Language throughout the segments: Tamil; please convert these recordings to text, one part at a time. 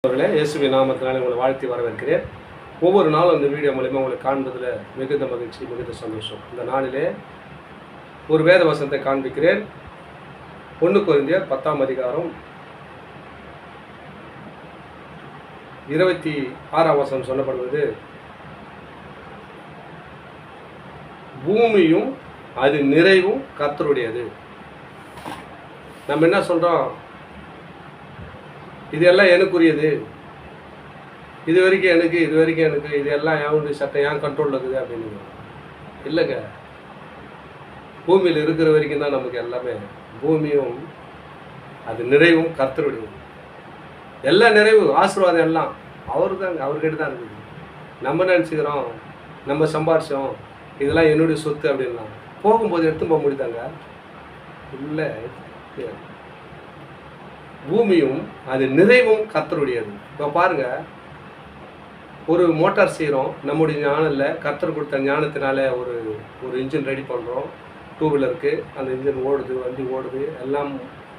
அவர்களே, இயேசுவின் நாமத்தினாலே உங்களை வாழ்த்தி வரவேற்கிறேன். ஒவ்வொரு நாளும் இந்த வீடியோ மூலமாக உங்களை காண்பதில் மிகுந்த மகிழ்ச்சி, மிகுந்த சந்தோஷம். இந்த நாளிலே ஒரு வேத வசனத்தை காண்பிக்கிறேன். 1 கொரிந்தியர் 10ஆம் அதிகாரம் 26ஆம் வசனம் சொல்லப்படுவது, பூமியும் அது நிறைவும் கர்த்தருடையது. நம்ம என்ன சொல்கிறோம்? இதெல்லாம் எனக்குரியது, இது வரைக்கும் எனக்கு, இது எல்லாம் என் சட்டம் என் கண்ட்ரோலில் இருக்குது அப்படின்னு இல்லைங்க. பூமியில் இருக்கிற வரைக்கும் தான் நமக்கு எல்லாமே. பூமியும் அது நிறைவும் கர்த்தருடையது. எல்லா நிறைவு ஆசீர்வாதம் எல்லாம் அவர்கிட்ட தான் இருக்குது. நம்ம நினச்சிக்கிறோம் நம்ம சம்பாரிச்சோம், இதெல்லாம் என்னுடைய சொத்து அப்படின்லாம். போகும்போது எடுத்து போக முடியுதாங்க? இல்லை. பூமியும் அது நிறைவும் கர்த்தருடையது. இப்போ பாருங்கள், ஒரு மோட்டார் செய்கிறோம், நம்முடைய ஞானம் இல்லை, கர்த்தர் கொடுத்த ஞானத்தினால ஒரு இன்ஜின் ரெடி பண்ணுறோம். 2 வீலருக்கு அந்த இன்ஜின் ஓடுது, வண்டி ஓடுது, எல்லாம்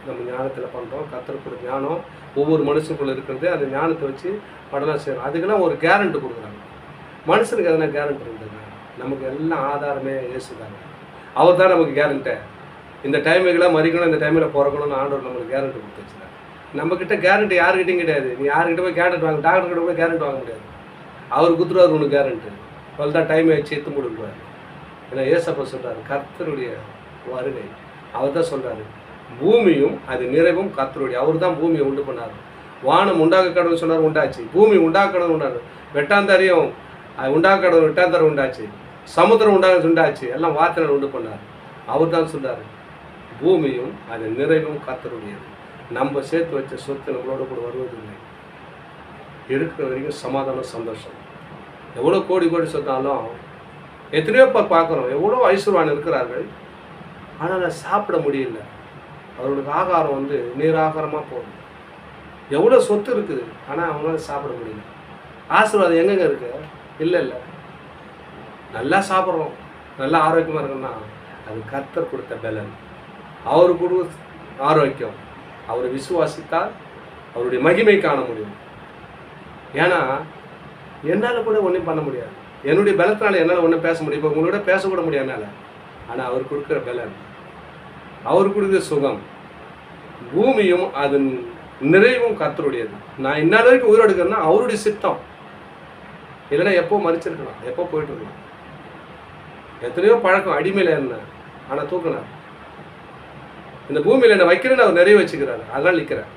நம்ம ஞானத்தில் பண்ணுறோம். கர்த்தர் கொடுத்த ஞானம் ஒவ்வொரு மனுஷனுக்குள்ளே இருக்கிறது. அந்த ஞானத்தை வச்சு படலாம் செய்கிறோம். அதுக்கெல்லாம் ஒரு கேரண்டி கொடுக்குறாங்க. மனுஷனுக்கு எதனா கேரண்டி இருக்குதுங்க? நமக்கு எல்லாம் ஆதாரமே இயேசுதாங்க. அவர் தான் நமக்கு கேரண்ட்டை. இந்த டைமுக்கெல்லாம் மறிக்கணும், இந்த டைமில் பிறக்கணும்னு ஆண்டவர் நம்மளுக்கு கேரண்டி கொடுத்து வச்சுருக்காங்க. நம்மக்கிட்ட கேரண்டி யாருக்கிட்டையும் கிடையாது. நீ யாருக்கிட்ட போய் கேரண்ட் வாங்க, டாக்டர்கிட்ட போய் கேரண்ட் வாங்க முடியாது. அவர் குத்துருவார் உனக்கு கேரண்ட்டு. தான் டைம் ஆகிடுச்சு எடுத்து முடிடுவார். ஏன்னா ஏசப்பா சொல்கிறார், கர்த்தருடைய வருகை. அவர் தான் சொல்கிறாரு, பூமியும் அது நிறைவும் கர்த்தருடைய. அவர் தான் பூமியை உண்டு பண்ணார். வானம் உண்டாக்க கடவுள் சொன்னார், உண்டாச்சு. பூமி உண்டாக்க கடவுள் உண்டாரு. வெட்டாந்தாரியும் உண்டாக்க கடவுள் வெட்டாந்தாரம் உண்டாச்சு. சமுத்திரம் உண்டாச்சு. எல்லாம் வார்த்தைகள் உண்டு பண்ணார். அவர் தான் சொல்கிறார், பூமியும் அது நிறைவும் கர்த்தருடையது. நம்ம சேர்த்து வச்ச சொத்து நம்மளோட கூட வருவதில்லை. இருக்கிற வரைக்கும் சமாதானம், சந்தோஷம். எவ்வளோ கோடி சொத்தாலும் எத்தனையோ பேர் பார்க்குறோம், எவ்வளோ ஐஸ்வர்வான் இருக்கிறார்கள். ஆனால் சாப்பிட முடியல. அவர்களுக்கு ஆகாரம் நீர் ஆகாரமாக போகும். எவ்வளோ சொத்து இருக்குது, ஆனால் அவங்களால சாப்பிட முடியல. ஆசீர்வாதம் எங்கெங்கே இருக்கு? இல்லை. நல்லா சாப்பிட்றோம், நல்லா ஆரோக்கியமாக இருக்குன்னா அது கர்த்தர் கொடுத்த பலன். அவர் கொடுத்த ஆரோக்கியம். அவரை விசுவாசித்தால் அவருடைய மகிமை காண முடியும். ஏன்னா என்னால் கூட ஒன்றும் பண்ண முடியாது. என்னுடைய பலத்தினால என்னால் ஒன்றும் பேச முடியும். இப்போ உங்களோட பேசக்கூட முடியாது என்னால். ஆனால் அவர் கொடுக்குற பலன், அவர் கொடுக்குற சுகம், பூமியும் அதன் நிறைவும் கர்த்தருடையது. நான் இந்நாள் வரைக்கும் உயிரோடு இருக்கிறேன்னா அவருடைய சித்தம். இல்லைன்னா எப்போ மறிச்சிருக்கலாம், எப்போ போயிட்டு இருக்கலாம். எத்தனையோ பழக்கம், அடிமையில் என்ன, ஆனால் தூக்கினார். இந்த பூமியில் என்னை வைக்கிறேன்னு அவர் நிறைய வச்சுக்கிறாரு. அதெல்லாம் நிற்கிறேன்.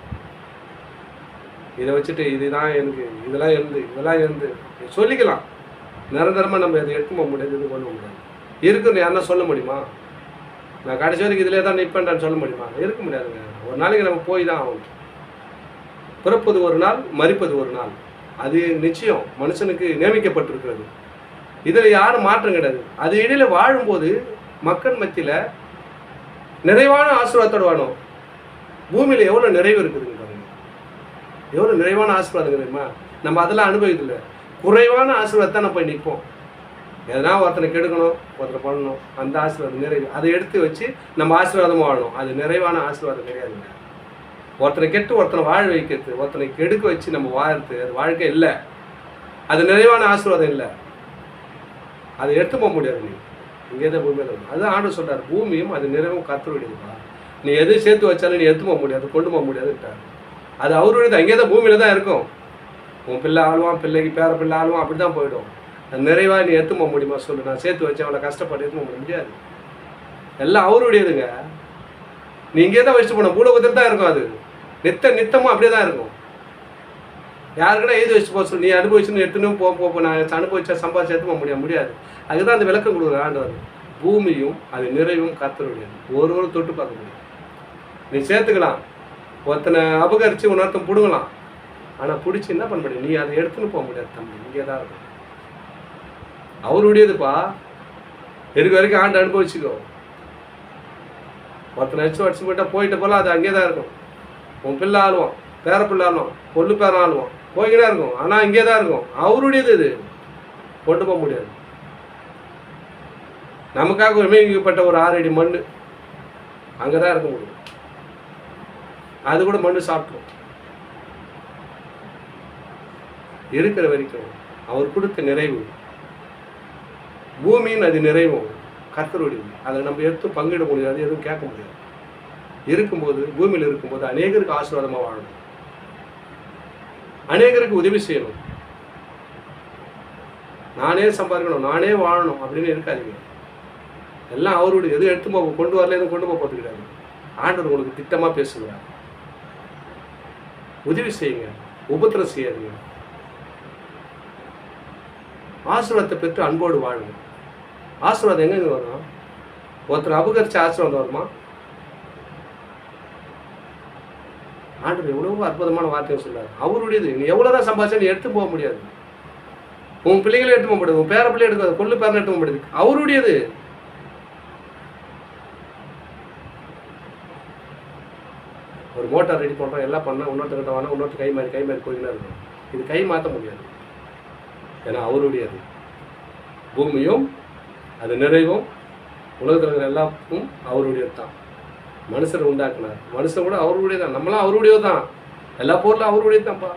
இதை வச்சுட்டு இதுதான் எனக்கு, இதெல்லாம் இருந்து சொல்லிக்கலாம். நிரந்தரமாக நம்ம இதை எடுத்து போக முடியாது, இது பண்ண முடியாது. இருக்குன்னு யாருன்னா சொல்ல முடியுமா? நான் கடைசி வரைக்கும் இதிலே தான் நிற்பேன்டான்னு சொல்ல முடியுமா? இருக்க முடியாதுங்க. ஒரு நாளைக்கு நம்ம போய் தான் ஆகணும். பிறப்பது ஒரு நாள், மரிப்பது ஒரு நாள். அது நிச்சயம் மனுஷனுக்கு நியமிக்கப்பட்டிருக்கிறது. இதில் யாரும் மாற்றம் கிடையாது. அது இடையில வாழும்போது மக்கள் மத்தியில் நிறைவான ஆசீர்வாதத்தோடு வாழும். பூமியில் எவ்வளோ நிறைவு இருக்குதுங்க பாருங்க. எவ்வளோ நிறைவான ஆசீர்வாதம் தெரியுமா? நம்ம அதெல்லாம் அனுபவிக்கல. குறைவான ஆசீர்வாதத்தை நம்ம போய் நிற்போம். எதனா ஒருத்தனை கெடுக்கணும், ஒருத்தனை பண்ணணும், அந்த ஆசீர்வாதம் நிறைவு. அதை எடுத்து வச்சு நம்ம ஆசீர்வாதமாக வாழணும். அது நிறைவான ஆசீர்வாதம் கிடையாதுங்க. ஒருத்தனை கெட்டு ஒருத்தனை வாழ வைக்கிறது, ஒருத்தனை கெடுக்க வச்சு நம்ம வாழ்றது, அது வாழ்க்கை இல்லை. அது நிறைவான ஆசீர்வாதம் இல்லை. அதை எடுத்து போக முடியாது. நீ இங்கே தான் பூமியில் இருக்கும். அதுதான் ஆண்டு சொல்கிறார், பூமியும் அது நிறைவும் கர்த்தருடையதுப்பா. நீ எது சேர்த்து வச்சாலும் நீ எடுத்து போக முடியாது, கொண்டு போக முடியாதுட்டார். அது அவருடையது. அங்கே தான் பூமியில் தான் இருக்கும். உன் பிள்ளை ஆளுவான், பிள்ளைக்கு பேர பிள்ளை ஆளுவான், அப்படி தான் போயிடும். அது நிறைவாக நீ எடுத்து போக முடியுமா சொல்லு? நான் சேர்த்து வச்சேன், அவளை கஷ்டப்பட்டு எடுத்து போக முடியாது. எல்லாம் அவருடையதுங்க. நீ இங்கே தான் வச்சுட்டு போன பூலோகத்தில் தான் இருக்கும். அது நித்தமும் அப்படியே தான் இருக்கும். யாருக்கிட்ட எழுதி வச்சு போக சொல்லு, நீ அனுபவிச்சுன்னு எடுத்துன்னு போ. நான் அனுபவிச்சா சம்பாதிச்சு எடுத்து போக முடியாது. அதுதான் அந்த விளக்கம் கொடுக்குற ஆண்டவர். பூமியும் அது நிறைவும் கர்த்தருடையது. ஒருவரும் தொட்டு பார்க்க முடியும். நீ சேர்த்துக்கலாம், ஒருத்தனை அபகரித்து உணர்த்தம் பிடுங்கலாம். ஆனால் பிடிச்சி என்ன பண்ண முடியும்? நீ அதை எடுத்துன்னு போக முடியாது தம்பி. இங்கே தான் இருக்கும். அவருடையதுப்பா. இருக்க வரைக்கும் ஆண்டு அனுபவிச்சுக்கோ. ஒருத்தனை அடிச்சு போயிட்ட போல அது அங்கே தான் இருக்கும். உன் பிள்ளை ஆளுவான், பேர பிள்ளை ஆளுவான், பொண்ணு பேர ஆளுவான், போய்கிட்டே இருக்கும். ஆனால் இங்கே தான் இருக்கும். அவருடையது இது, கொண்டு போக முடியாது. நமக்காக விமேகிக்கப்பட்ட ஒரு 6 அடி மண் அங்கே தான் இருக்க முடியும். அது கூட மண்ணு சாப்பிட்ரும். இருக்கிற வரைக்கும் அவர் கொடுத்த நிறைவு, பூமியின் அது நிறைவும் கர்த்தருடையது. அதை நம்ம எடுத்து பங்கிட முடியாது, எதுவும் கேட்க முடியாது. இருக்கும்போது, பூமியில் இருக்கும்போது அநேகருக்கு ஆசீர்வாதமாக வாழணும், அநேகருக்கு உதவி செய்யணும். நானே சம்பாதிக்கணும், நானே வாழணும் அப்படின்னு இருக்காதீங்க. எல்லாம் அவருடைய. எதுவும் எடுத்து கொண்டு வரல, எதுவும் கொண்டு போக போட்டுக்கிறாங்க. ஆண்டவர் உங்களுக்கு திட்டமாக பேசுகிறார். உதவி செய்யுங்க, உபத்திரம் செய்யாதீங்க. ஆசீர்வாதத்தை பெற்று அன்போடு வாழுங்க. ஆசீர்வாதம் எங்கெங்க வரும்? ஒருத்தர் அபகரிச்ச ஆசீர்வாதம் வருமா? ஆண்டவர் எவ்வளவோ அற்புதமான வார்த்தையை சொல்றாரு. அவருடையது. நீ எவ்வளவுதான் சம்பாதிச்சா நீ எடுத்து போக முடியாது. உன் பிள்ளைகளை எடுத்து போக முடியாது, உன் பேர பிள்ளை எடுக்க கொள்ளு பேரனை எடுத்து போக முடியாது. அவருடையது. ஒரு மோட்டார் ரெடி பண்ணுறோம், எல்லாம் பண்ணால் இன்னொருத்தர்கிட்ட வேணா இன்னொருத்தர் கை மாறி போயின்னு இருக்கும். இது கை மாற்ற முடியாது, ஏன்னா அவருடையது. பூமியும் அது நிறைவும் உலகத்தில் இருக்கிற எல்லாத்துக்கும் அவருடையது தான். மனுஷரை உண்டாக்குனார், மனுஷன் கூட அவருடைய தான். நம்மளாம் அவருடையது தான். எல்லா பொருளும் அவருடையது தான்ப்பா.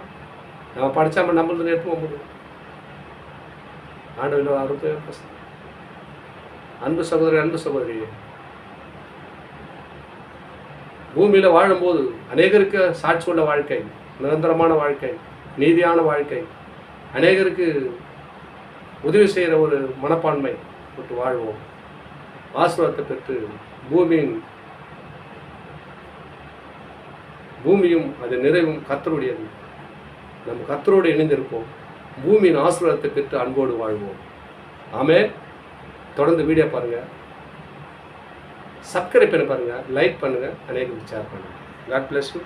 நம்ம படித்தா நம்மளுக்கு எடுத்து போக முடியும். ஆண்டவர் அறுப்பு அன்பு சகோதரி, பூமியில் வாழும்போது அநேகருக்கு சாட்சி உள்ள வாழ்க்கை, நிரந்தரமான வாழ்க்கை, நீதியான வாழ்க்கை, அநேகருக்கு உதவி செய்கிற ஒரு மனப்பான்மை விட்டு வாழ்வோம். ஆசீர்வாதத்தை பெற்று பூமியும் அது நிறைவும் கர்த்தருடையது. நம்ம கர்த்தரோடு இணைந்திருப்போம். பூமியின் ஆசீர்வாதத்தை பெற்று அன்போடு வாழ்வோம். ஆமென். தொடர்ந்து வீடியோ பாருங்கள், சப்ஸ்கிரைப் பண்ணி பாருங்கள், லைக் பண்ணுங்கள், அநேகருக்கு ஷேர் பண்ணுங்கள். God bless you.